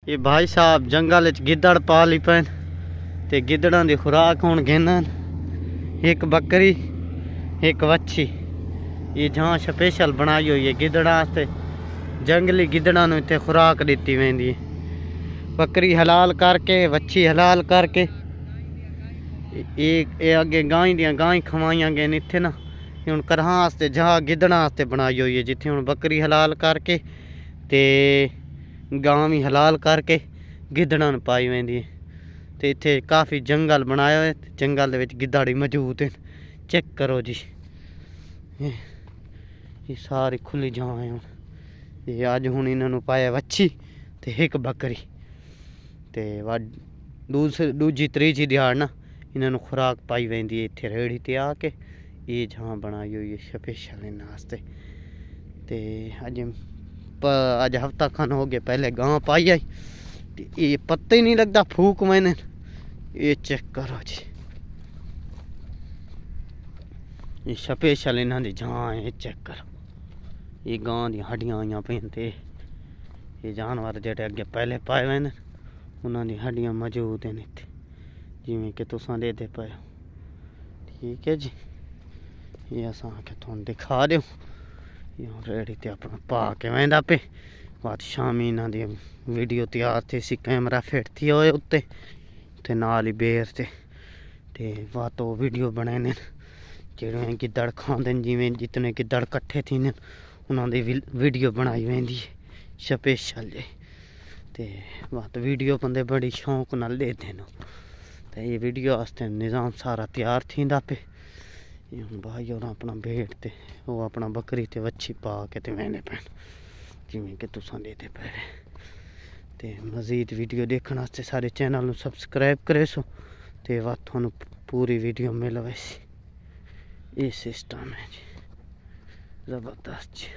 ये भाई साहब जंगल च गिद्दड़ पाली पैन ते गिद्दड़ां दी खुराक हुण गिनन। एक बकरी एक वच्छी ये जहाँ स्पेशल बनाई हुई है गिद्दड़ां वास्ते। जंगली गिद्दड़ां नूं इत्थे खुराक दित्ती वेंदी है। बकरी हलाल करके वच्छी हलाल करके ये अगे गाय दियां गाय खवाइयां गए इत्थे ना। हुण करहां वास्ते जहाँ गिद्दड़ां वास्ते बनाई हुई है जिथे हुण बकरी हलाल करके ते गां भी हलाल करके गिद्दड़ां नूं पाई वेंदी है। ते इत्थे काफ़ी जंगल बनाया है। जंगल दे विच गिद्दड़ मौजूद हैं। चेक करो जी ये सारी खुली जगह है। ये अज हुण इन्हां नूं पाया वच्छी ते एक बकरी ते दूजी त्रीजी दिहाड़ ना इन्हां नूं खुराक पाई वेंदी है इत्थे रेड़ी ते आके। ये जहाँ बनाई हुई है स्पेशल इन्हां वास्ते। ते अज हफ्ता खन हो गया पहले गां पाई आई ते ये पत्ते ही नहीं लगता फूक मैंने। ये चेक करो जी ये स्पेशल इन्हां दी जहाँ है। चेक करो ये गां दी हड्डियां आईयां पेन ते ये जानवर जेह्ड़े अगे पहले पाए हुए ने उन्हां दी हड्डियां मौजूद हैं इत्थे जिवें कि तुसां देते पे। ठीक है जी ये असां आके तुहानूं दिखा दिओ। रेड़ी ते अपना पा के वेंदा पे बात शामी इन्हां दी वीडियो तैयार थी सी कैमरा फिट थी होए उत्ते ते नाल ही बेर ते बात वो वीडियो बने ने जेह्ड़े गिद्दड़ खांदे न। जिवें जितने गिद्दड़ कट्ठे थी ने उन्हां दी वीडियो बनाई वेंदी है स्पेशल जे। ते बात वीडियो बंदे बड़ी शौक नाल लेदे न ते ये वीडियो वास्ते निज़ाम सारा तैयार थींदा पे। भाई और अपना भेड़ ते वो अपना बकरी ते वच्छी पा के ते वेंदे पैन जिवें कि तुसां देते पे। ते मज़ीद वीडियो देखने वास्ते सारे चैनल नूं सबसक्राइब करे सो ते वह तुहानूं पूरी वीडियो मिल वैसी। ये सिस्टम है जी ज़बरदस्त जी।